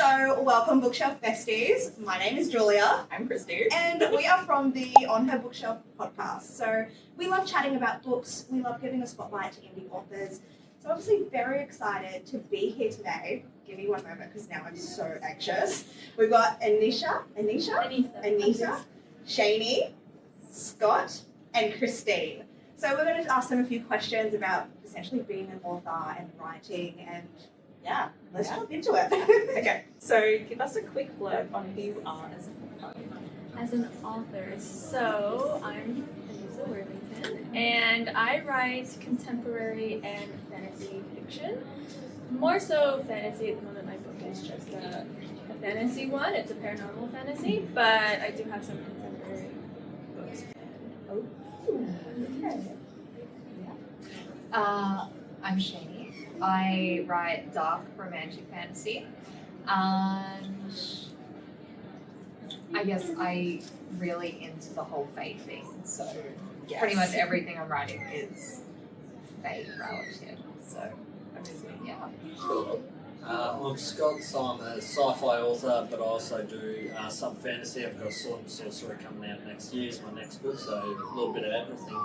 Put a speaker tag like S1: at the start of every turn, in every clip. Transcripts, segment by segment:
S1: So, welcome Bookshelf Besties. My name is Julia.
S2: I'm Christy.
S1: And we are from the On Her Bookshelf podcast. So, we love chatting about books. We love giving a spotlight to indie authors. So, obviously very excited to be here today. Give me one moment because now I'm so anxious. We've got Anisa, Shanee, Scott, and Christine. So we're going to ask them a few questions about essentially being an author and writing, and let's jump into it.
S2: Okay, so give us a quick blurb on who you are as an author.
S3: As an author, so I'm Anisa Worthington, and I write contemporary and fantasy fiction. More so fantasy at the moment. My book is just a fantasy one. It's a paranormal fantasy, but I do have some contemporary books.
S4: I'm Shanee. I write dark romantic fantasy, and I guess I really into the whole fate thing. So pretty much everything I'm writing is fate relative. So yeah.
S5: Cool. I'm Scott, so I'm a sci-fi author, but I also do some fantasy. I've got Sword and Sorcery coming out next year, is my next book, so a little bit of everything.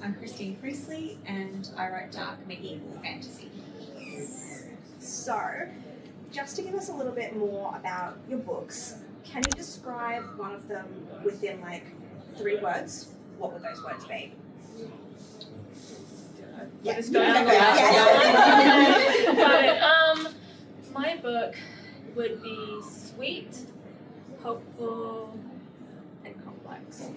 S6: I'm Christine Priestley, and I write dark medieval fantasy.
S1: So, just to give us a little bit more about your books, can you describe one of them within like 3 words? What would those words be?
S3: Yes. My book would be sweet, hopeful, and complex.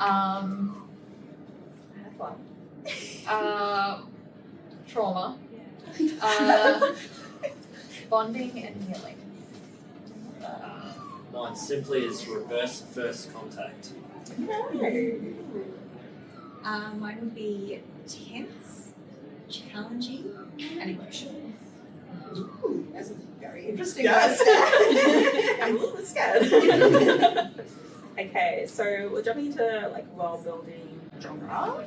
S4: I had one. Trauma. Bonding and healing.
S5: Mine simply is reverse first contact.
S6: Mine would be tense, challenging, and emotional.
S1: Ooh, that's a very interesting
S2: Yes.
S1: word.
S2: I'm a little bit scared. Okay, so we're jumping into like world building genre.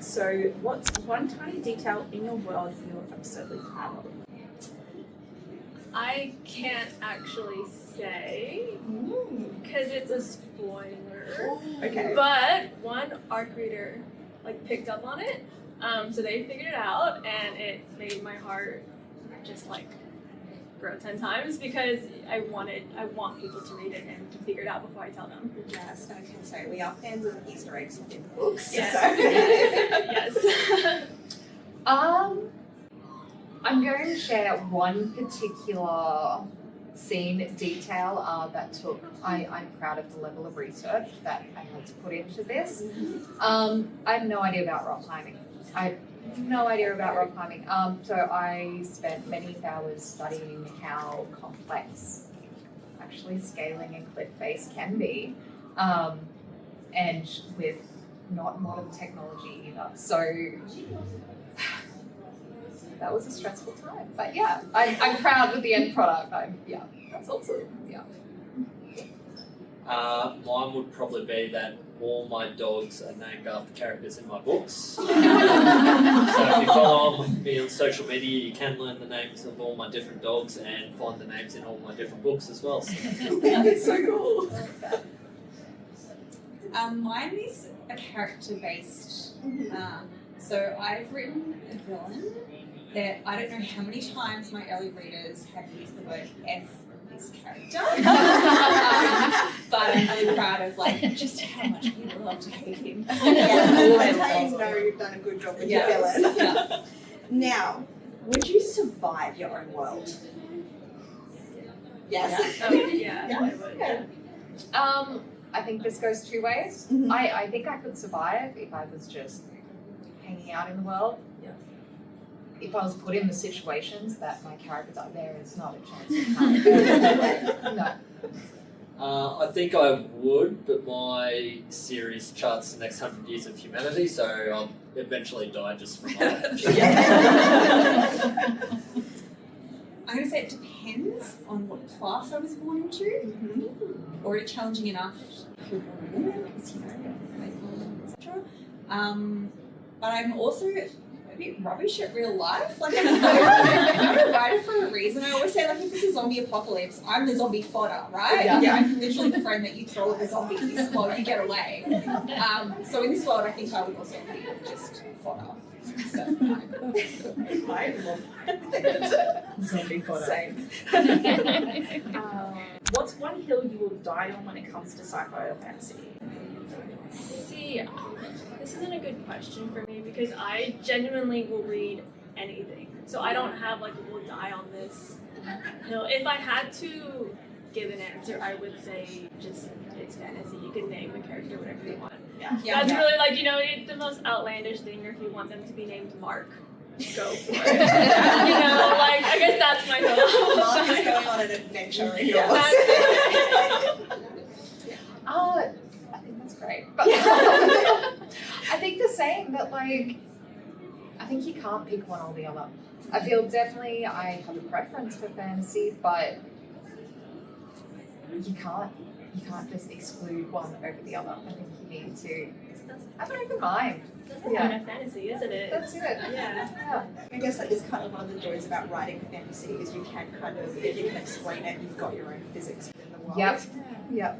S2: So what's one tiny detail in your world you're absurdly proud of?
S3: I can't actually say because it's a spoiler.
S2: Okay.
S3: But one ARC reader like picked up on it, so they figured it out, and it made my heart just like grow 10 times because I want people to read it and to figure it out before I tell them.
S1: Yes, okay, so we are fans of Easter eggs within books.
S3: Yes.
S1: So.
S3: Yes.
S4: I'm going to share one particular scene detail that I'm proud of the level of research that I had to put into this. I have no idea about rock climbing. So I spent many hours studying how complex actually scaling and cliff face can be, and with not modern technology either. So that was a stressful time, but yeah, I'm proud with the end product. That's awesome. Yeah.
S5: Mine would probably be that all my dogs are named after characters in my books. So if you follow me on social media, you can learn the names of all my different dogs and find the names in all my different books as well. So.
S2: It's so cool.
S6: Mine is a character-based. So I've written a villain that I don't know how many times my early readers have used the word F from this character. But I'm proud of like just how much people love to hate him.
S1: That's how you know you've done a good job with your villain.
S6: Yeah.
S1: Now, would you survive your own world? Yes.
S3: I would.
S4: I think this goes 2 ways.
S1: Mhm.
S4: I think I could survive if I was just hanging out in the world.
S2: Yeah.
S4: If I was put in the situations that my characters are, there is not a chance of no.
S5: I think I would, but my series charts the next 100 years of humanity, so I'll eventually die just from that.
S6: I'm going to say it depends on what class I was born into. Already challenging enough to be a woman, because, you know, etc. But I'm also a bit rubbish at real life. Like, I'm a writer for a reason. I always say, like, if this is zombie apocalypse, I'm the zombie fodder, right?
S2: Yeah.
S6: I'm literally the friend that you throw at the zombies while you get away. So in this world, I think I would also be just fodder. So,
S2: I love
S7: Zombie fodder.
S2: Same. What's one hill you will die on when it comes to sci-fi or fantasy?
S3: See, this isn't a good question for me because I genuinely will read anything. So I don't have like a will die on this hill. If I had to give an answer, I would say just it's fantasy. You can name the character whatever you want.
S6: yeah,
S3: That's really like, it's the most outlandish thing, or if you want them to be named Mark, go for it. Like, I guess that's my hill.
S1: Mark is going on an adventure in yours.
S4: I think that's great. But I think the same, but like, I think you can't pick one or the other. I feel definitely I have a preference for fantasy, but you can't just exclude one over the other. I think you need to have an open mind.
S3: That's the point of fantasy, isn't it?
S4: That's it.
S3: Yeah.
S1: I guess that is kind of one of the joys about writing fantasy is you can kind of, if you can explain it, you've got your own physics within the world.
S4: Yep.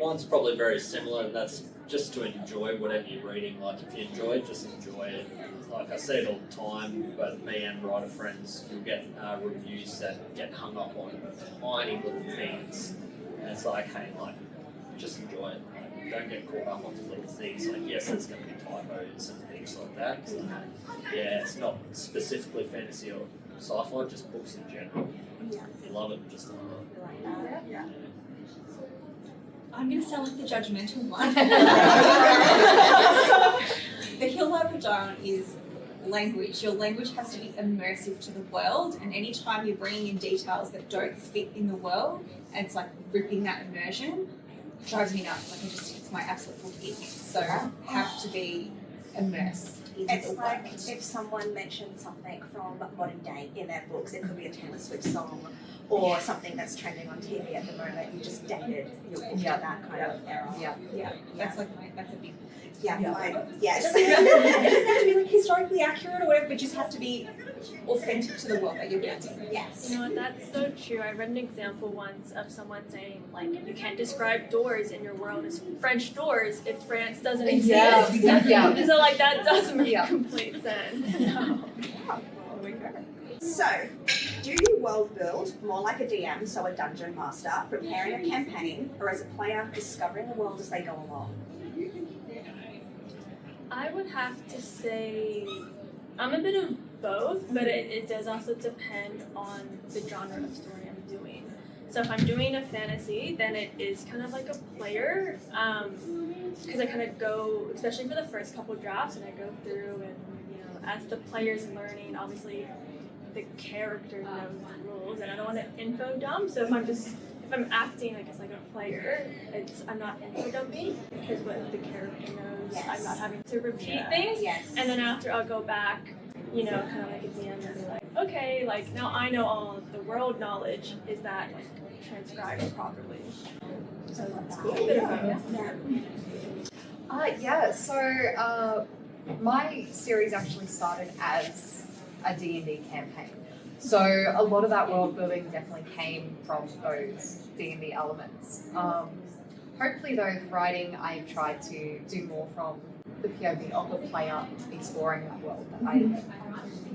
S5: Mine's probably very similar, and that's just to enjoy whatever you're reading. Like, if you enjoy it, just enjoy it. Like I say it all the time, but me and writer friends, you'll get reviews that get hung up on tiny little things. And it's like, hey, like, just enjoy it. Like, don't get caught up on the little things. Like, yes, there's going to be typos and things like that. So, yeah, it's not specifically fantasy or sci-fi, just books in general.
S1: Yeah.
S5: If you love it, just love it.
S1: Like that.
S5: Yeah.
S6: I'm going to sound like the judgmental one. The hill I would die on is language. Your language has to be immersive to the world, and anytime you're bringing in details that don't fit in the world, and it's like ripping that immersion, it drives me nuts. Like, it's my absolute ick. So have to be immersed.
S1: It's like if someone mentioned something from modern day in their books, it could be a Taylor Swift song or something that's trending on TV at the moment. You just dated your book to that kind of era.
S6: Yeah, that's a big.
S1: Yeah, like, it doesn't have to be like historically accurate or whatever, but it just has to be
S6: Authentic to the world that you're building.
S1: yes.
S3: You know what, that's so true. I read an example once of someone saying, like, you can't describe doors in your world as French doors if France doesn't exist.
S4: Yeah.
S3: So, like, that does make complete sense.
S1: So, do you world build more like a DM, so a dungeon master, preparing a campaign, or as a player, discovering the world as they go along?
S3: I would have to say I'm a bit of both, but it does also depend on the genre of story I'm doing. So if I'm doing a fantasy, then it is kind of like a player, because I kind of go, especially for the first couple drafts, and I go through and, as the player's learning, obviously the character knows the rules, and I don't want to info dump. So if I'm acting, I guess, like a player, I'm not info dumping because what the character knows, I'm not having to repeat things.
S1: Yes.
S3: And then after I'll go back, kind of like at the end and be like, okay, like now I know all of the world knowledge. Is that like transcribed properly? So that's cool.
S4: So my series actually started as a D&D campaign. So a lot of that world building definitely came from those D&D elements. Hopefully though, with writing, I've tried to do more from the POV of the player exploring that world that I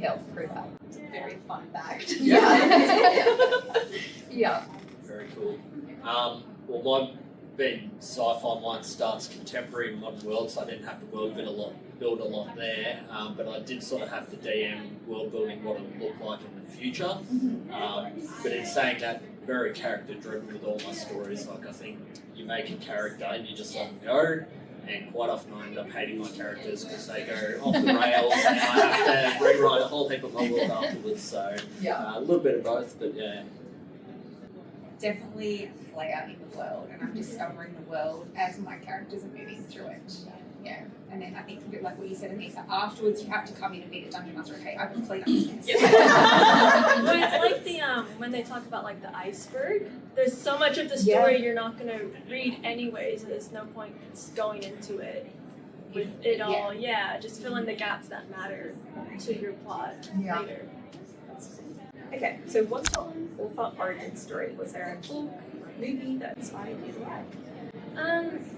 S4: helped through that.
S1: It's a very fun fact.
S4: Yeah.
S5: Very cool. Well, my being sci-fi, mine starts contemporary modern world, so I didn't have to build a lot there. But I did sort of have to DM world building what it would look like in the future. But in saying that, very character driven with all my stories. Like, I think you make a character and you just let them go. And quite often I end up hating my characters because they go off the rails and I have to rewrite a whole heap of my world afterwards. So a little bit of both, but yeah.
S6: Definitely a player in the world, and I'm discovering the world as my characters are moving through it. Yeah, and then I think a bit like what you said, Anisa, afterwards you have to come in and be the dungeon master. Okay, I can clean up this mess.
S3: Well, it's like the when they talk about like the iceberg. There's so much of the story you're not gonna read anyways. So there's no point going into it with it all. Yeah, just fill in the gaps that matter to your plot later.
S2: Okay, so what's your author origin story? Was there a book, movie that inspired you to write?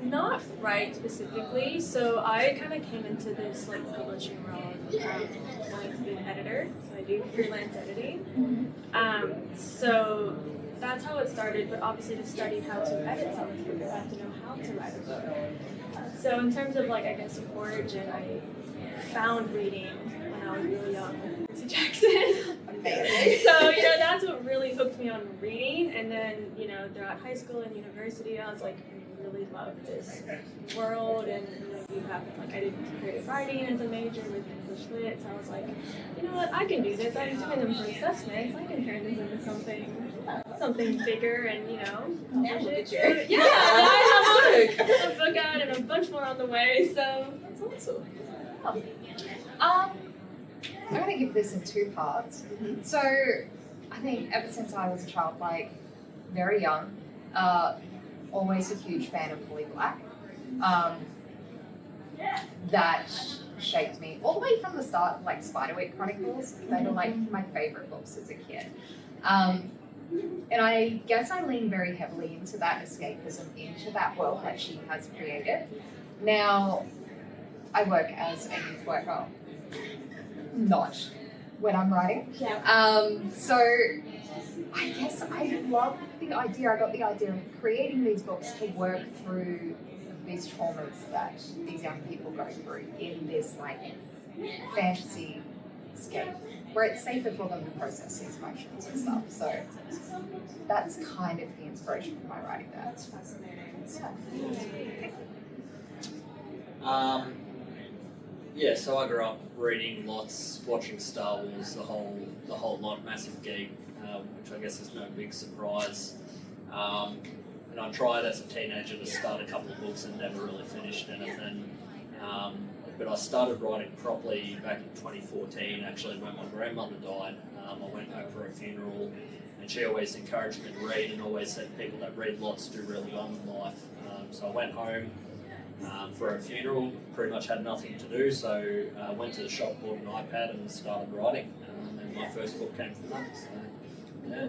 S3: Not right specifically. So I kind of came into this like publishing world wanting to be an editor. So I do freelance editing. So that's how it started. But obviously, to study how to edit someone's book, I have to know how to write a book. So in terms of like I guess origin, I found reading when I was really young with Percy Jackson.
S1: Amazing.
S3: So, that's what really hooked me on reading. And then, throughout high school and university, I was like, I really love this world. And, you have, like, I did creative writing as a major with English Lit. So I was like, you know what, I can do this. I'm doing them for assessments. I can turn this into something bigger and, publish it. So, yeah, I have a book out and a bunch more on the way. So that's awesome.
S4: I'm going to give this in two parts. So I think ever since I was a child, like very young, always a huge fan of Fully Black. That shaped me all the way from the start, like Spiderwick Chronicles. They were like my favorite books as a kid. And I guess I lean very heavily into that escapism, into that world that she has created. Now, I work as a youth worker. Not when I'm writing. So I guess I love the idea. I got the idea of creating these books to work through these traumas that these young people go through in this like fantasy scape where it's safer for them to process these emotions and stuff. So that's kind of the inspiration for my writing there.
S1: That's fascinating.
S5: Yeah, so I grew up reading lots, watching Star Wars, the whole lot, massive geek, which I guess is no big surprise. And I tried as a teenager to start a couple of books and never really finished anything. But I started writing properly back in 2014, actually, when my grandmother died. I went home for a funeral, and she always encouraged me to read and always said people that read lots do really well in life. So I went home for a funeral, pretty much had nothing to do, so I went to the shop, bought an iPad and started writing. And my first book came from that. So, yeah.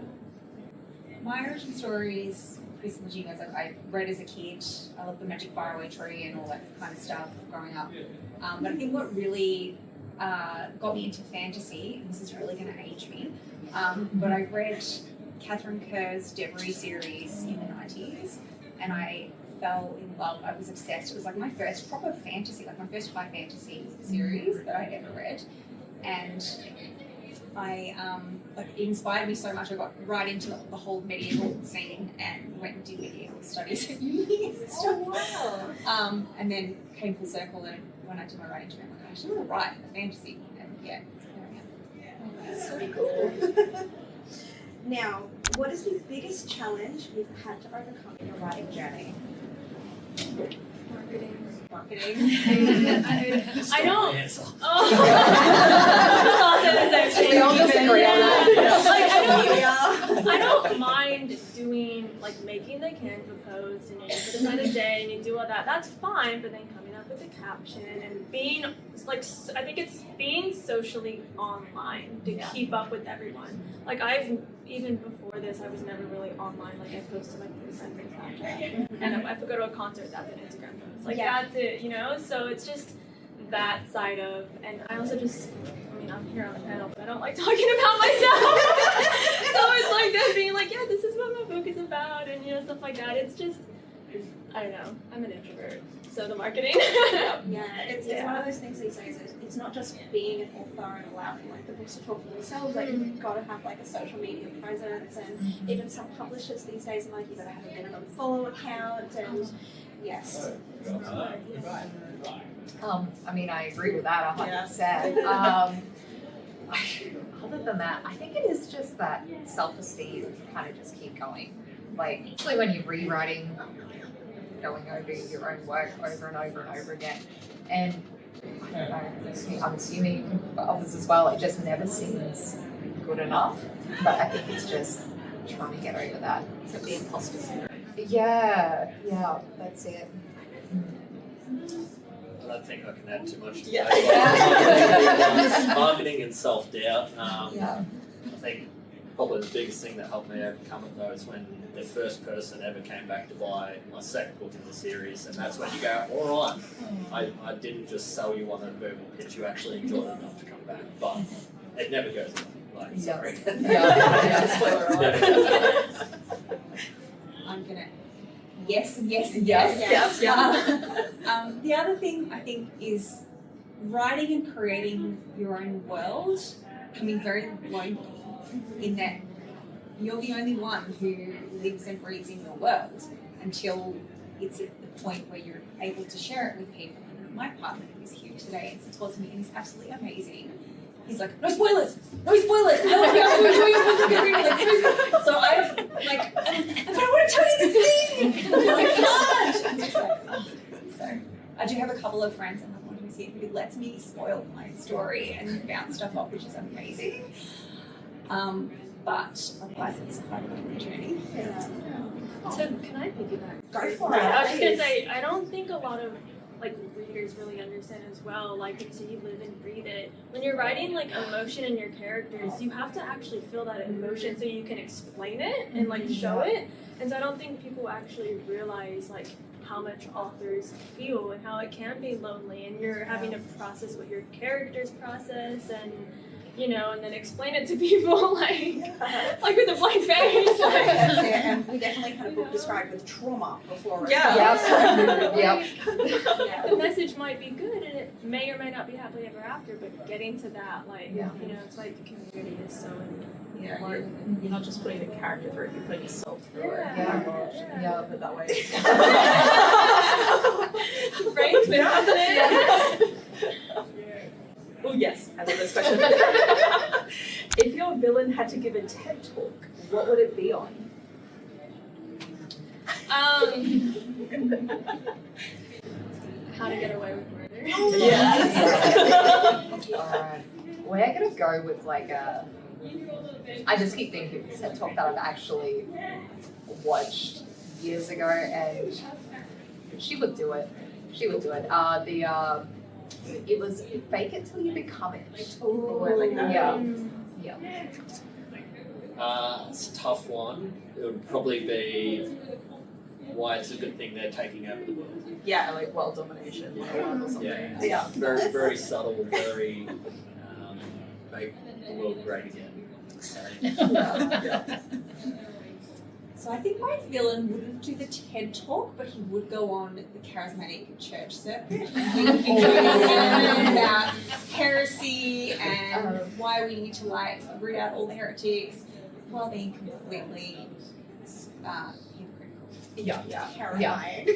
S6: My origin story is similar to you guys. Like I read as a kid. I loved the Magic Faraway Tree and all that kind of stuff growing up. But I think what really got me into fantasy, and this is really going to age me, but I read Catherine Kerr's Devery series in the 90s, and I fell in love. I was obsessed. It was like my first proper fantasy, like my first high fantasy series that I'd ever read, and it inspired me so much. I got right into the whole medieval scene and went and did medieval studies at uni and stuff.
S1: Oh, wow.
S6: And then came full circle, and when I did my writing degree, I'm like, I should really write a fantasy. And yeah, it's
S1: So cool. Now, what is the biggest challenge you've had to overcome in your writing journey?
S3: Marketing.
S5: I
S3: don't.
S5: Answer.
S4: We all disagree on that.
S3: I don't mind doing, like, making the Canva post and you put aside a day and you do all that. That's fine, but then coming up with a caption and being, like, I think it's being socially online to keep up with everyone. Like, even before this, I was never really online. Like, I posted my friends on Snapchat. And if I go to a concert, that's an Instagram post. Like, that's it, So it's just that side of, and I also just, I'm here on the panel, but I don't like talking about myself. So it's like them being like, yeah, this is what my book is about, and stuff like that. It's just, I don't know. I'm an introvert, so the marketing.
S1: It's one of those things these days. It's not just being an author and allowing the books to talk for themselves. Like you've got to have a social media presence, and even some publishers these days are like, you got to have a minimum follow account, and yes.
S4: I agree with that 100%. Other than that, I think it is just that self-esteem to kind of just keep going. Like, especially when you're rewriting, going over your own work over and over and over again. And I don't know, I'm assuming for others as well, it just never seems good enough. But I think it's just trying to get over that.
S1: So the imposter syndrome.
S4: Yeah, that's it.
S5: don't think I can add too much to
S2: Yeah.
S5: that. Marketing and self-doubt.
S4: Yeah.
S5: I think probably the biggest thing that helped me overcome it though is when the first person ever came back to buy my second book in the series, and that's when you go, all right, I didn't just sell you on a verbal pitch, you actually enjoyed it enough to come back, but it never goes away. Like,
S4: Yeah.
S5: sorry.
S4: Yeah.
S2: Spoiler alert.
S6: I'm gonna yes, yes, and
S4: Yes,
S6: yes.
S2: yeah.
S6: The other thing I think is writing and creating your own world can be very lonely in that you're the only one who lives and breathes in your world until it's at the point where you're able to share it with people. And my partner, who's here today and supports me and is absolutely amazing, he's like, no spoilers, no spoilers. I want to be able to enjoy your book and read it. Like, no spoilers. So I've like, but I want to tell you this thing. I can't. I'm just like, oh. So I do have a couple of friends and one who's here who lets me spoil my story and bounce stuff off, which is amazing. But otherwise, it's quite a long journey.
S3: So can I piggyback?
S1: Go for
S3: I was just gonna
S1: it.
S3: say, I don't think a lot of like readers really understand as well. Like so you live and breathe it. When you're writing like emotion in your characters, you have to actually feel that emotion so you can explain it and like show it. And so I don't think people actually realize like how much authors feel and how it can be lonely, and you're having to process what your characters process and and then explain it to people like with a blank face. Like,
S1: That's it. And we definitely had a book described with trauma before it.
S2: Yeah.
S4: Yep.
S3: The message might be good and it may or may not be happily ever after, but getting to that, like, it's like the community is so important.
S2: You're not just putting the character through it, you're putting yourself through it.
S3: Yeah.
S4: Oh my gosh. Yeah.
S2: Put it that way.
S3: Brains, doesn't it?
S2: Oh yes, I love this question. If your villain had to give a TED talk, what would it be on?
S3: How to get away with murder.
S2: Yes.
S4: Alright. We're gonna go with like a. I just keep thinking of this TED talk that I've actually watched years ago, and she would do it. She would do it. It was fake it till you become it.
S2: Ooh, I like that.
S4: Yeah.
S5: It's a tough one. It would probably be why it's a good thing they're taking over the world.
S2: Yeah, like world domination or something.
S5: Yeah. Very, very subtle, very make the world great again. So,
S6: So I think my villain wouldn't do the TED talk, but he would go on the charismatic church circuit. He'd be talking about heresy and why we need to root out all the heretics while being completely hypocritical.
S1: Terrifying.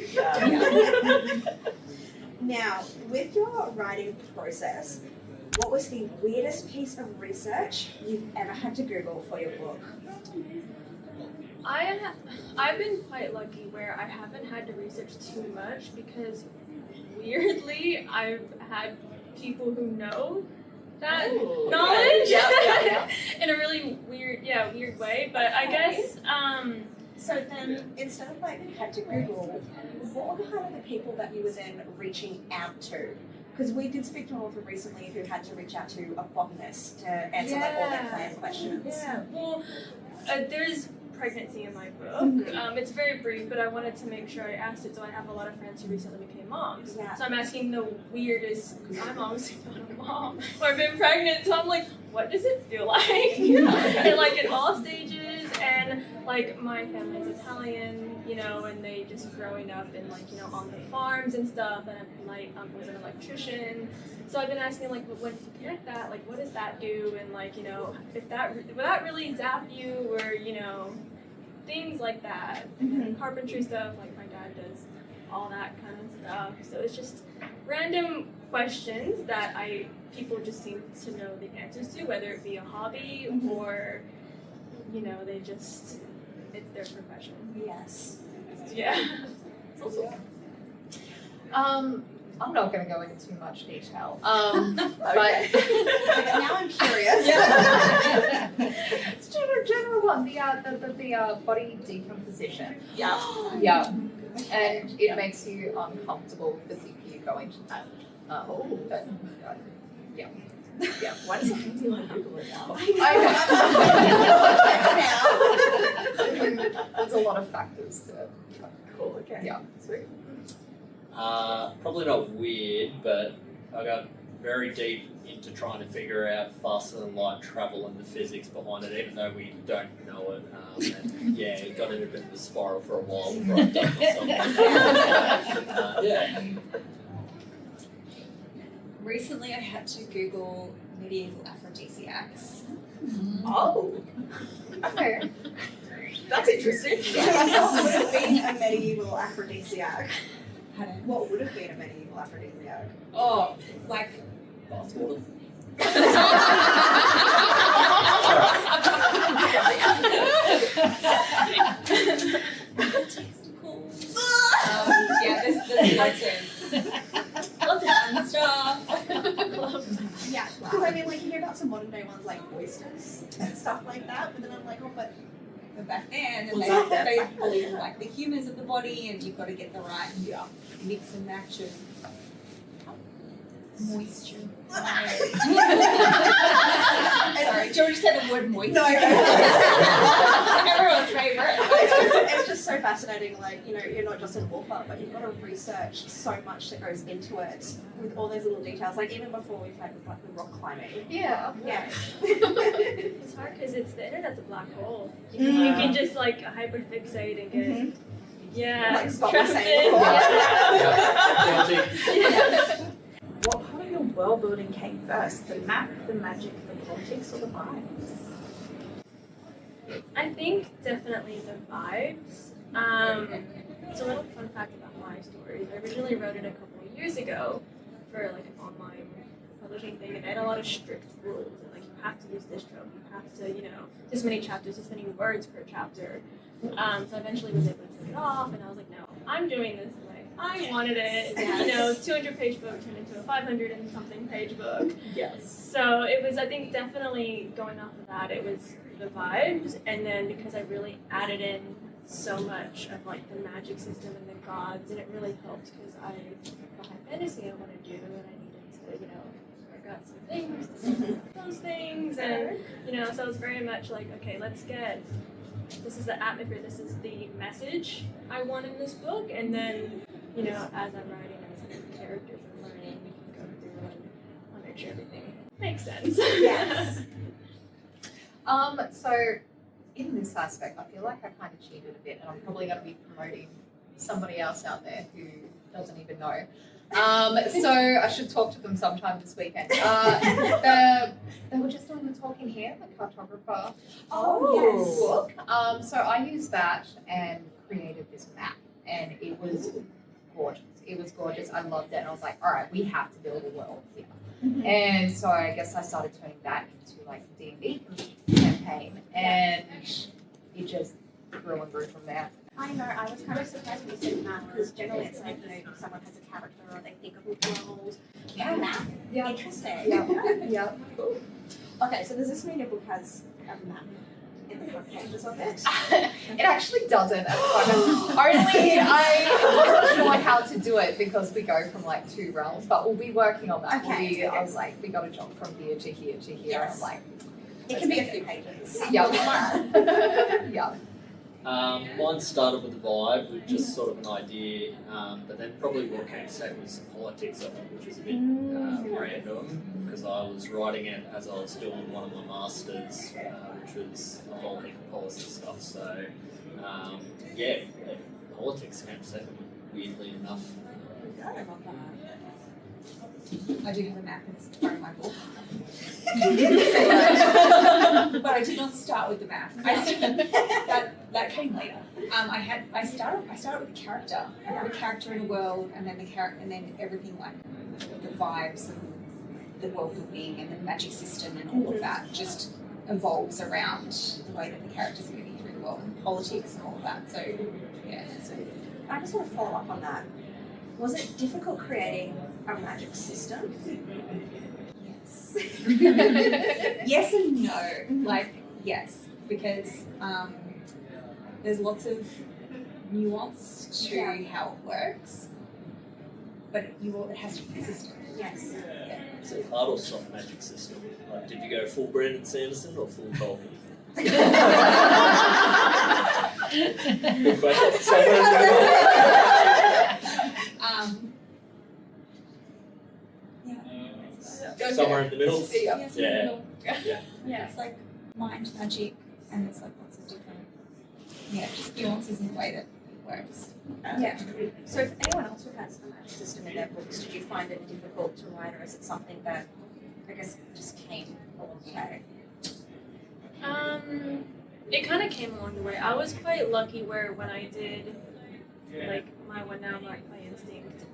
S1: Now, with your writing process, what was the weirdest piece of research you've ever had to Google for your book?
S3: I've been quite lucky where I haven't had to research too much because weirdly I've had people who know that knowledge in a really weird way. But I guess
S1: So then, instead of had to Google, what were kind of the people that you were then reaching out to? Because we did speak to an author recently who had to reach out to a botanist to answer all their plant questions.
S3: Yeah, well, there's pregnancy in my book. It's very brief, but I wanted to make sure I asked it. So I have a lot of friends who recently became moms.
S1: Yeah.
S3: So I'm asking the weirdest, because I'm obviously not a mom, or I've been pregnant. So I'm like, what does it feel like? And like in all stages, and like my family's Italian, and they just growing up in on the farms and stuff, and my uncle's an electrician. So I've been asking when you connect that, what does that do? And if will that really zap you, or things like that. And carpentry stuff, like my dad does all that kind of stuff. So it's just random questions that people just seem to know the answers to, whether it be a hobby or they just it's their profession.
S1: Yes.
S3: Yeah.
S2: It's also
S4: I'm not going to go into too much detail. But
S1: Okay, now I'm curious.
S4: it's just a general one. The body decomposition.
S2: Yeah.
S4: Yeah. And it makes you uncomfortable because if you go into that. But, yeah.
S2: Why does it make you want to Google it now?
S4: There's a lot of factors to it.
S2: Cool, okay.
S4: Yeah.
S2: Sweet.
S5: Probably not weird, but I got very deep into trying to figure out faster than light travel and the physics behind it, even though we don't know it. And yeah, it got in a bit of a spiral for a while before I done myself. Yeah.
S6: Recently, I had to Google medieval aphrodisiacs.
S2: Oh, okay. That's interesting.
S1: What would have been a medieval aphrodisiac?
S6: Pardon?
S1: What would have been a medieval aphrodisiac?
S6: Oh, like
S5: Bathwater.
S6: testicles. Yeah, there's lots of fun stuff.
S1: Yeah, because I mean, like, you hear about some modern day ones like oysters and stuff like that, but then I'm like, oh, but
S6: Back then, and
S2: Was that
S6: they believe in like the humours of the body, and you've got to get the right mix and match of moisture. Sorry, George said the word moisture.
S1: No.
S6: Everyone's favourite.
S1: It's just so fascinating, like, you know, you're not just an author, but you've got to research so much that goes into it with all those little details, like even before we played with like the rock climbing.
S4: Yeah.
S1: Yeah.
S3: It's hard because the internet's a black hole. You can just like hyperfixate and get
S1: Like Scott was
S3: trapped
S1: saying
S3: in.
S1: before.
S3: Yeah.
S5: Guilty.
S2: What part of your world building came first? The map, the magic, the politics, or the vibes?
S3: I think definitely the vibes. It's a little fun fact about my stories. I originally wrote it a couple of years ago for like an online publishing thing, and I had a lot of strict rules. And, like, you have to use this trope, you have to, you know, this many chapters, this many words per chapter. So I eventually was able to take it off, and I was like, no, I'm doing this the way I wanted it. You know, 200-page book turned into a 500 and something page book.
S2: Yes.
S3: So it was, I think, definitely going off of that, it was the vibes, and then because I really added in so much of like the magic system and the gods, and it really helped because the high fantasy I want to do, and I needed to, you know, work out some things, those things, and you know, so it was very much like, okay, this is the atmosphere, this is the message I want in this book, and then, you know, as I'm writing, as the characters are learning, we can go through and I'll make sure everything makes sense.
S1: Yes.
S4: So in this aspect, I feel like I kind of cheated a bit, and I'm probably going to be promoting somebody else out there who doesn't even know. So I should talk to them sometime this weekend. They were just doing the talking here, the cartographer book. So I used that and created this map, and it was gorgeous. It was gorgeous. I loved it, and I was like, all right, we have to build a world here. And so I guess I started turning that into like a D&D campaign, and it just grew and grew from there.
S1: I know, I was kind of surprised when you said map, because generally it's like, you know, if someone has a character or they think of a world.
S4: Yeah.
S1: Map?
S4: Yeah.
S1: Interesting.
S4: Yeah.
S1: Okay, so does this mean your book has a map in the front pages of it?
S4: It actually doesn't. Only I wasn't sure how to do it because we go from like two realms, but we'll be working on that.
S1: Okay.
S4: I was like, we got to jump from here to here to here.
S1: Yes.
S4: I'm like,
S1: It can be a few pages.
S4: yeah.
S5: Mine started with a vibe, with just sort of an idea, but then probably what came second was politics of it, which is a bit random, because I was writing it as I was doing one of my masters, which was a whole heap of policy stuff. So, politics came second, weirdly enough.
S6: I do have a map in front of my book. But I did not start with the map. That came later. I started with a character. I wrote a character in a world, and then and then everything like the vibes and the world building and the magic system and all of that just evolves around the way that the characters are moving through the world and politics and all of that. So yeah. So
S1: I just want to follow up on that. Was it difficult creating a magic system?
S6: yes. Yes and no. Like yes, because there's lots of nuance to how it works. but it has to be consistent.
S1: Yes.
S5: Is it hard or soft magic system? Like, did you go full Brandon Sanderson or full Tolkien? Good question. Somewhere in the middle. Somewhere in the middle.
S6: Yes, in the
S5: Yeah.
S6: middle.
S2: Yeah.
S6: It's like mind magic, and there's like lots of different, just nuances in the way that it works.
S1: Yeah. So if anyone else who has a magic system in their books, did you find it difficult to write, or is it something that I guess just came along the way?
S3: It kind of came along the way. I was quite lucky where when I did like my One Now, my Instinct,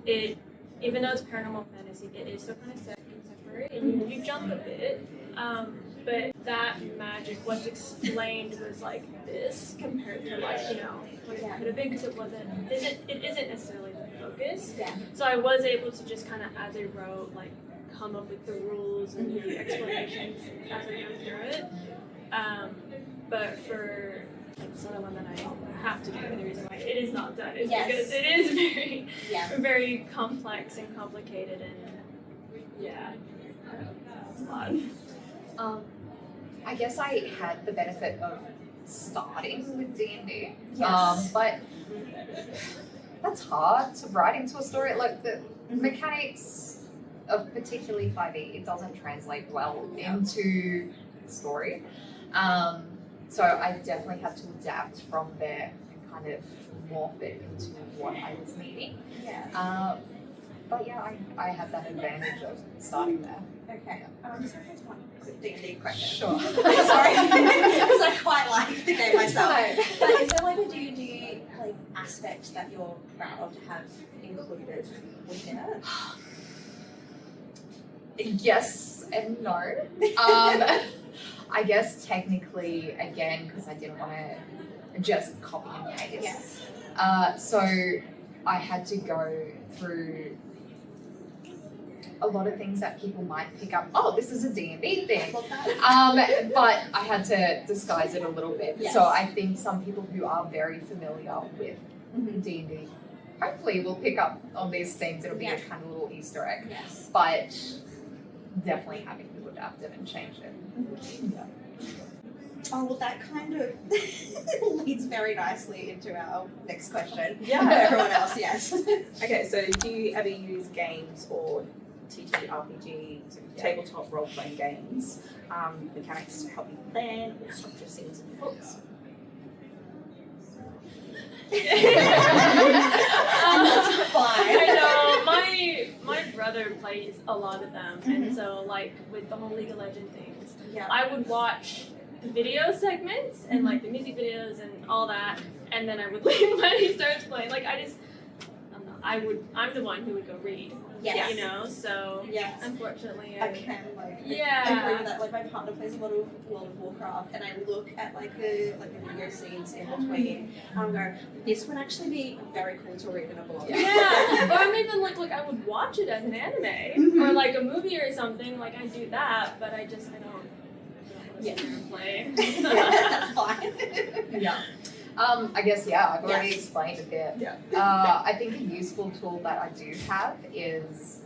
S3: even though it's paranormal fantasy, it is still kind of set contemporary, and you jump a bit. But that magic, what's explained was like this compared to like, what it could have been, because it isn't necessarily the focus.
S1: Yeah.
S3: So I was able to just kind of, as I wrote, like come up with the rules and the explanations as I go through it. But for like some of them that I have to do, and the reason why it is not done is because it is very, very complex and complicated, and it's a lot.
S4: I guess I had the benefit of starting with D&D,
S1: Yes.
S4: but that's hard to write into a story. Like the mechanics of particularly 5e, it doesn't translate well into the story. So I definitely had to adapt from there and kind of morph it into what I was needing.
S1: Yeah.
S4: But yeah, I had that advantage of starting there.
S1: Okay. So here's one quick D&D question.
S4: Sure.
S1: Sorry, because I quite like the game myself. But is there like a D&D like aspect that you're proud of to have included within it?
S4: Yes and no. I guess technically, again, because I didn't want to just copy and paste.
S1: Yes.
S4: So I had to go through a lot of things that people might pick up. Oh, this is a D&D thing. But I had to disguise it a little bit.
S1: Yes.
S4: So I think some people who are very familiar with D&D hopefully will pick up on these things. It'll be a kind of little Easter egg.
S1: Yes.
S4: But definitely having to adapt it and change it. Yeah.
S1: Oh, well, that kind of leads very nicely into our next question.
S2: Yeah.
S1: For everyone else, yes.
S2: Okay, so do you ever use games or TTRPG, so tabletop role-playing games, mechanics to help you plan or structure scenes in books?
S3: I know my brother plays a lot of them, and so like with the whole League of Legends things, I would watch the video segments and like the music videos and all that, and then I would leave when he starts playing. Like I'm the one who would go read.
S1: Yes.
S3: So
S1: Yes.
S3: unfortunately,
S1: I can agree with that. Like my partner plays a lot of World of Warcraft, and I look at like the video scenes in between, and I'm going, this would actually be very cool to read in a blog.
S3: Yeah, or even like I would watch it as an anime or like a movie or something. Like I do that, but I don't sit there and play.
S1: That's fine.
S4: Yeah. I guess, I've already explained a bit.
S2: Yeah.
S4: I think a useful tool that I do have is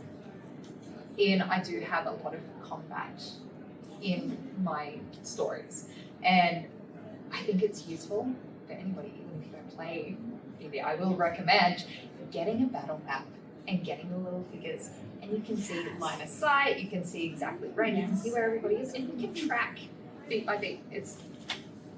S4: I do have a lot of combat in my stories. And I think it's useful for anybody, even if you don't play D&D. I will recommend getting a battle map and getting the little figures. And you can see line of sight, you can see exactly range, you can see where everybody is, and you can track beat by beat. It's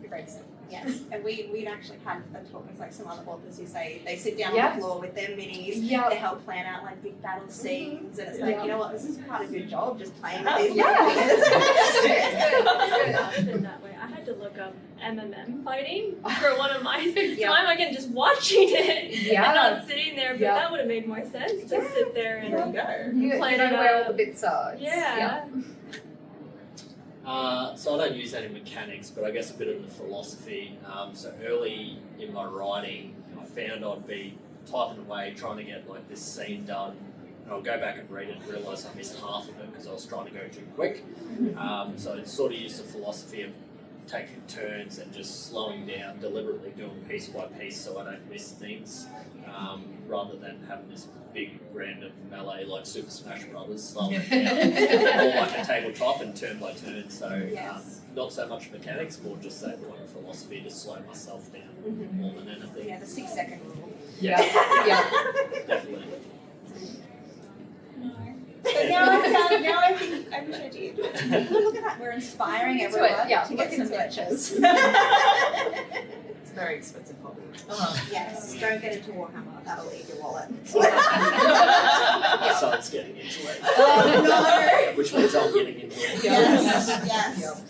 S4: great stuff.
S1: Yes, and we'd actually had a talk with like some other authors who say they sit down on the floor with their minis to help plan out like big battle scenes, and it's like, you know what, this is part of your job, just playing with these
S3: I've been that way. I had to look up MMM fighting for one of my time. I can just watching it and not sitting there, but that would have made more sense to sit there and
S4: You
S3: plan
S4: know
S3: it
S4: where all
S3: out.
S4: the bits are.
S5: So I don't use any mechanics, but I guess a bit of the philosophy. So early in my writing, I found I'd be typing away, trying to get like this scene done, and I'll go back and read it and realise I missed half of it because I was trying to go too quick. So I sort of used the philosophy of taking turns and just slowing down, deliberately doing piece by piece so I don't miss things, rather than having this big random melee like Super Smash Brothers, slowing down more like a tabletop and turn by turn. So not so much mechanics, more just that kind of philosophy to slow myself down more than anything.
S1: Yeah, the 6-second rule.
S4: Yeah.
S5: Definitely.
S1: But now I think I wish I did. Look at that, we're inspiring
S4: Into
S1: everyone
S4: it, yeah,
S1: to get
S4: look
S1: some
S4: into it.
S1: glitches.
S7: It's a very expensive hobby.
S1: Yes, don't get into Warhammer, that'll eat your wallet.
S5: My son's getting into it.
S1: Oh
S5: Which means I'm getting into it.
S1: Yes.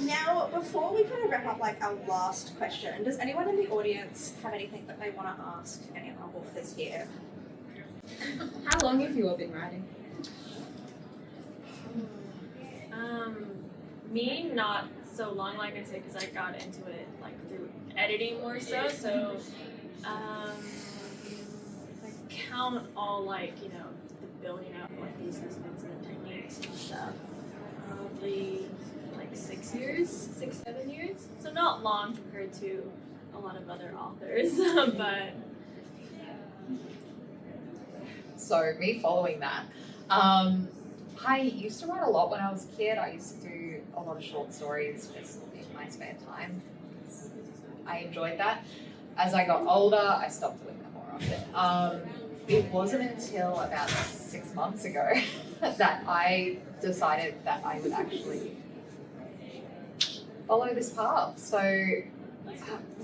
S1: Now, before we kind of wrap up, like our last question, does anyone in the audience have anything that they want to ask any of our authors here?
S6: How long have you all been writing?
S3: Me, not so long, like I said, because I got into it like through editing more so. So, if I count all like the building out like these systems and the techniques and stuff, probably like 6 years, 7 years. So not long compared to a lot of other authors, but.
S4: So me following that, I used to write a lot when I was a kid. I used to do a lot of short stories just in my spare time. I enjoyed that. As I got older, I stopped doing that more often. It wasn't until about 6 months ago that I decided that I would actually follow this path. So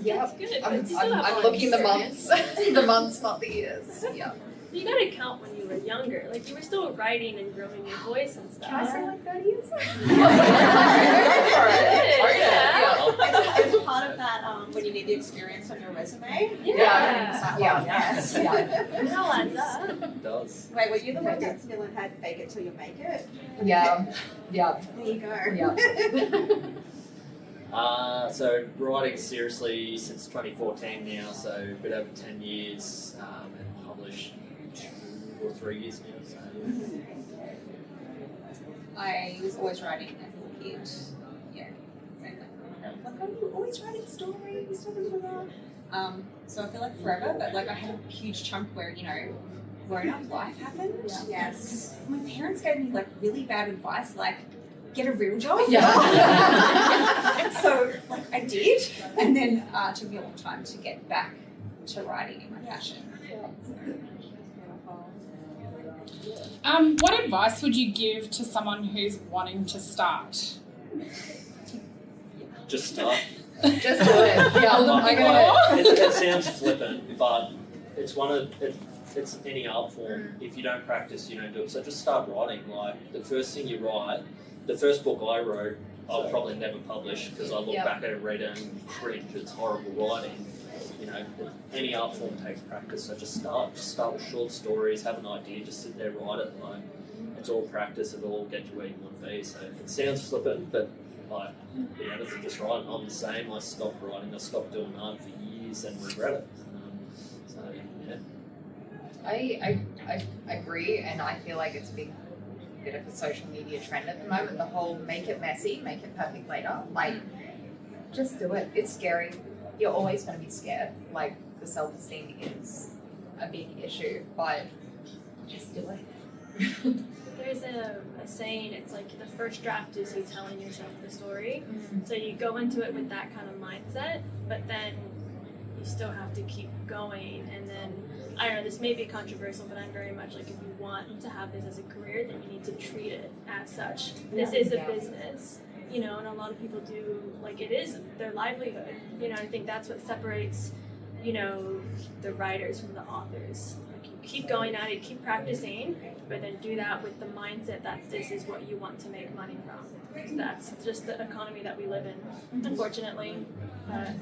S4: yeah,
S3: That's good.
S4: I'm
S3: You still have a lot of
S4: looking the
S3: experience.
S4: months, the months, not the years. Yeah.
S3: You gotta count when you were younger. Like you were still writing and growing your voice and stuff.
S1: Can I say like 30 years? It's part of that when you need the experience on your resume.
S3: Yeah.
S1: Yes.
S3: It all adds up.
S5: It does.
S1: Wait, were you the one that still had fake it till you make it?
S4: Yeah.
S1: There you go.
S4: Yeah.
S5: So writing seriously since 2014 now, so a bit over 10 years, and published 2 or 3 years now. So.
S6: I was always writing as a kid. Yeah, same thing. Like, oh, you're always writing stories, so I feel like forever, but like I had a huge chunk where, grown-up life happened.
S1: Yes.
S6: My parents gave me like really bad advice, like, get a real job.
S4: Yeah.
S6: So like I did, and then it took me a long time to get back to writing in my passion.
S8: What advice would you give to someone who's wanting to start?
S5: Just start.
S4: Just do it. Yeah.
S5: It sounds flippant, but it's it's any art form. If you don't practice, you don't do it. So just start writing. Like the first thing you write, the first book I wrote, I'll probably never publish because I look back at it, read it, and cringe. It's horrible writing. Any art form takes practice. So just start with short stories. Have an idea, just sit there, write it. Like it's all practice. It'll all get you where you want to be. So it sounds flippant, but like the editor just writing. I'm the same. I stopped writing. I stopped doing art for years and regret it. So yeah.
S4: I agree, and I feel like it's a bit of a social media trend at the moment. The whole make it messy, make it perfect later. Like, just do it. It's scary. You're always going to be scared. Like, the self-esteem is a big issue, but just do it.
S3: There's a saying, it's like the first draft is you telling yourself the story. So you go into it with that kind of mindset, but then you still have to keep going. And then, I don't know, this may be controversial, but I'm very much like, if you want to have this as a career, then you need to treat it as such. This is a business, and a lot of people do, like, it is their livelihood. I think that's what separates, the writers from the authors. Like, you keep going at it, keep practicing, but then do that with the mindset that this is what you want to make money from. Because that's just the economy that we live in, unfortunately. But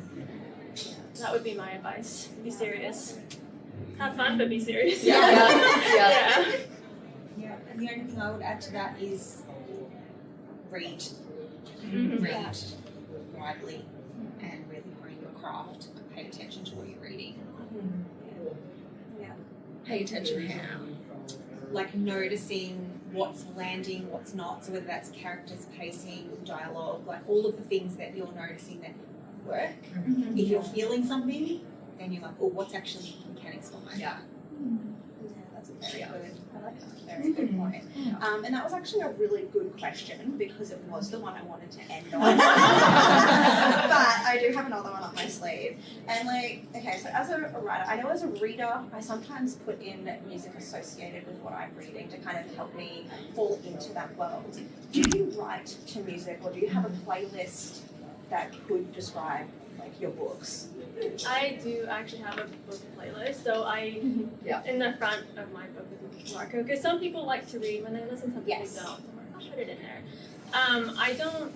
S3: that would be my advice. Be serious. Have fun, but be serious.
S6: Yeah.
S3: Yeah.
S6: And the only thing I would add to that is read.
S3: Mhm.
S6: Read widely and really hone your craft and pay attention to what you're reading.
S7: Pay attention how?
S6: Like noticing what's landing, what's not. So whether that's characters, pacing, dialogue, like all of the things that you're noticing that work. If you're feeling something, then you're like, oh, what's actually mechanics behind that?
S1: That's a very good. I like that. Very good point. And that was actually a really good question because it was the one I wanted to end on. But I do have another one up my sleeve. And like, okay, so as a writer, I know as a reader, I sometimes put in music associated with what I'm reading to kind of help me fall into that world. Do you write to music, or do you have a playlist that could describe like your books?
S3: I do actually have a book playlist, so in the front of my book is a marker, because some people like to read when they listen, some people don't. So I'll put it in there. I don't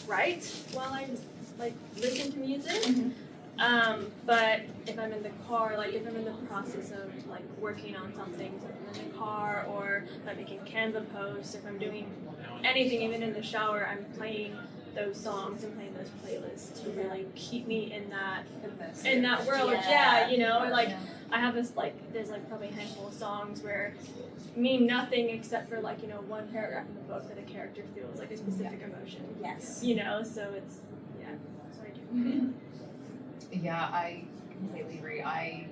S3: write while I like listen to music, but if I'm in the car, like if I'm in the process of like working on something, so if I'm in the car, or if I'm making Canva posts, if I'm doing anything, even in the shower, I'm playing those songs and playing those playlists to really keep me in that world. Yeah, you know, like I have this like there's like probably a handful of songs where mean nothing except for like, you know, one paragraph in the book that a character feels like a specific emotion.
S1: Yes.
S3: You know, so it's that's what I do.
S4: Yeah, I completely agree. I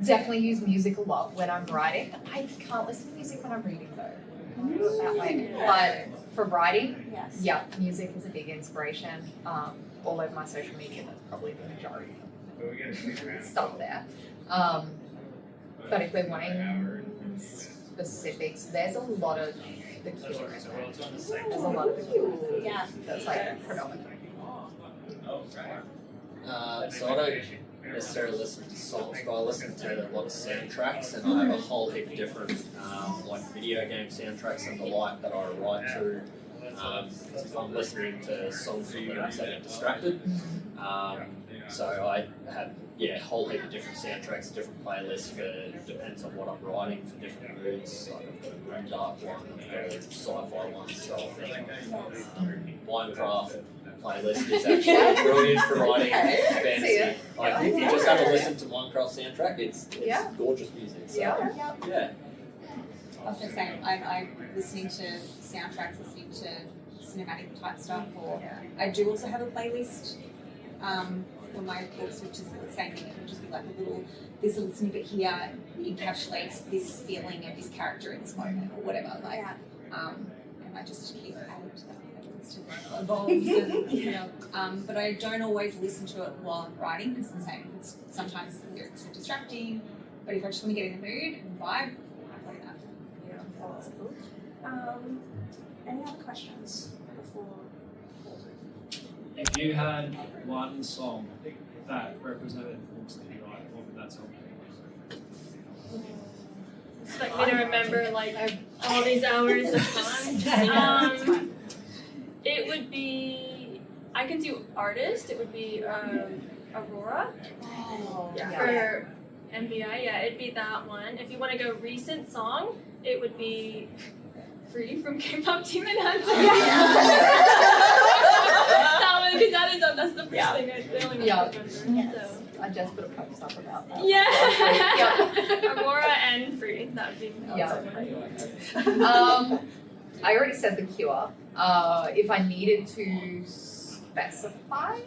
S4: definitely use music a lot when I'm writing. I can't listen to music when I'm reading though. I'll put it that way. But for writing, yeah, music is a big inspiration. All over my social media, that's probably the majority of stuff there. But if we're wanting specifics, there's a lot of the Cure. There's a lot of the Cure.
S1: Yeah.
S4: That's like predominant.
S5: So I don't necessarily listen to songs, but I listen to a lot of soundtracks, and I have a whole heap of different like video game soundtracks and the like that I write to. If I'm listening to songs for lyrics, I get distracted. So I have a whole heap of different soundtracks, different playlists depends on what I'm writing for different moods. Like I've got a dark one, I've got a sci-fi one, so Minecraft playlist is actually brilliant for writing fantasy. Like if you just have a listen to Minecraft soundtrack, it's gorgeous music. So, yeah.
S6: Also same. I'm listening to soundtracks, listening to cinematic type stuff, or I do also have a playlist for my books, which is the same thing. It would just be like this little snippet here encapsulates this feeling of this character in this moment, or whatever. Like, and I just keep adding to that. To evolve, but I don't always listen to it while I'm writing because the same. Sometimes the lyrics are distracting, but if I just want to get in the mood and vibe, I play that.
S1: Any other questions before?
S9: If you had one song that represented the books that you write, what would that song be?
S3: Expect me to remember like all these hours of songs. It would be, I can do artist, it would be Aurora for MBI, it'd be that one. If you want to go recent song, it would be Free from K-Pop Demon Hunter. That's the first thing I only remember. So.
S4: I just put a post up about that.
S3: Aurora and Free, that would be
S4: I already said The Cure. If I needed to specify,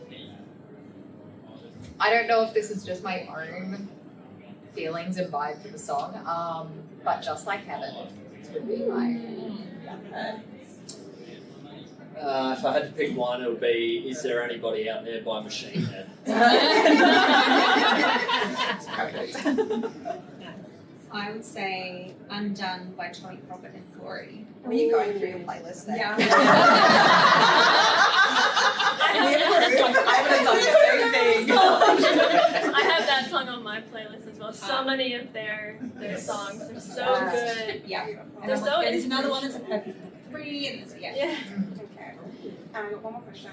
S4: I don't know if this is just my own feelings and vibe for the song, but Just Like Heaven would be my.
S5: If I had to pick one, it would be Is There Anybody Out There by Machine Head.
S6: I would say Undone by Tony Prophet and Flory.
S1: Are you going through your playlist there?
S6: Yeah.
S3: I have that song on my playlist as well. So many of their songs are so good.
S6: Yeah.
S3: They're so
S6: there's another one that's a perfect 3 and there's,
S1: Okay. I've got one more question.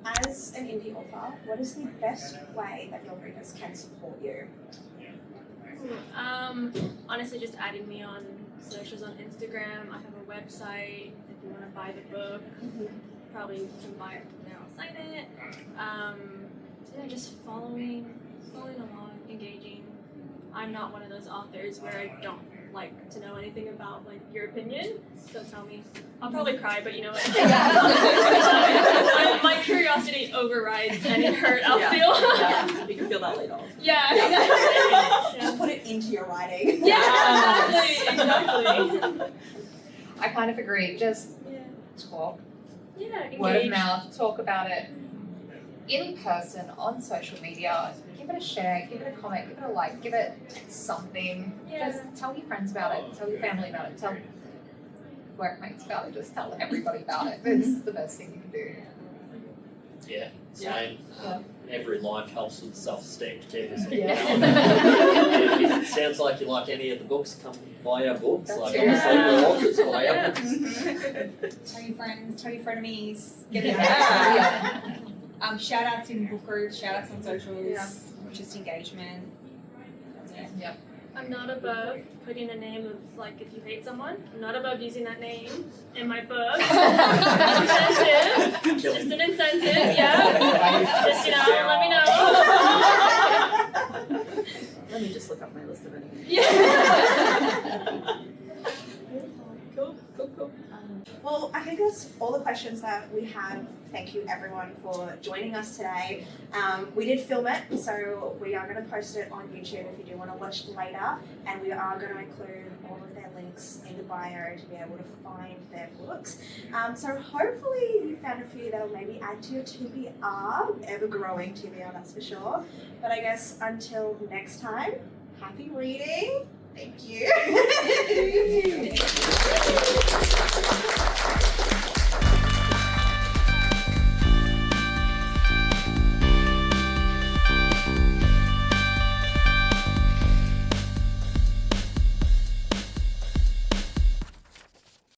S1: As an indie author, what is the best way that your readers can support you?
S3: Honestly, just adding me on socials on Instagram. I have a website. If you want to buy the book, probably you can buy it from there. I'll sign it. So yeah, just following along, engaging. I'm not one of those authors where I don't like to know anything about like your opinion, so tell me. I'll probably cry, but you know what? My curiosity overrides any hurt I'll feel.
S2: Yeah, you can feel that later on.
S3: Yeah.
S1: Just put it into your writing.
S3: Yeah, exactly.
S4: I kind of agree. Just
S3: Yeah.
S4: talk,
S3: Yeah,
S4: word of
S3: engage.
S4: mouth, talk about it in person, on social media. Give it a share, give it a comment, give it a like, give it something.
S3: Yeah.
S4: Just tell your friends about it, tell your family about it, tell workmates about it, just tell everybody about it. It's the best thing you can do.
S5: Yeah, same.
S4: Yeah.
S5: Every like helps with self-esteem to keep yourself
S4: Yeah.
S5: down. If it sounds like you like any of the books, come buy our books.
S4: That's
S5: Like
S4: it.
S5: obviously we're authors, buy our books.
S6: Tell your friends, tell your frenemies, get it
S2: Yeah.
S6: out. Shout outs in book groups, shout outs on socials,
S3: Yeah.
S6: just engagement.
S4: Yep.
S3: I'm not above putting a name of, like, if you hate someone, I'm not above using that name in my book. Incentive. Just an incentive, yeah. Just, let me know.
S2: Let me just look up my list of enemies.
S3: Yeah.
S2: Cool.
S1: Well, I think that's all the questions that we have. Thank you everyone for joining us today. We did film it, so we are going to post it on YouTube if you do want to watch later, and we are going to include all of their links in the bio to be able to find their books. So hopefully you found a few that will maybe add to your TBR, ever-growing TBR, that's for sure. But I guess until next time, happy reading. Thank you.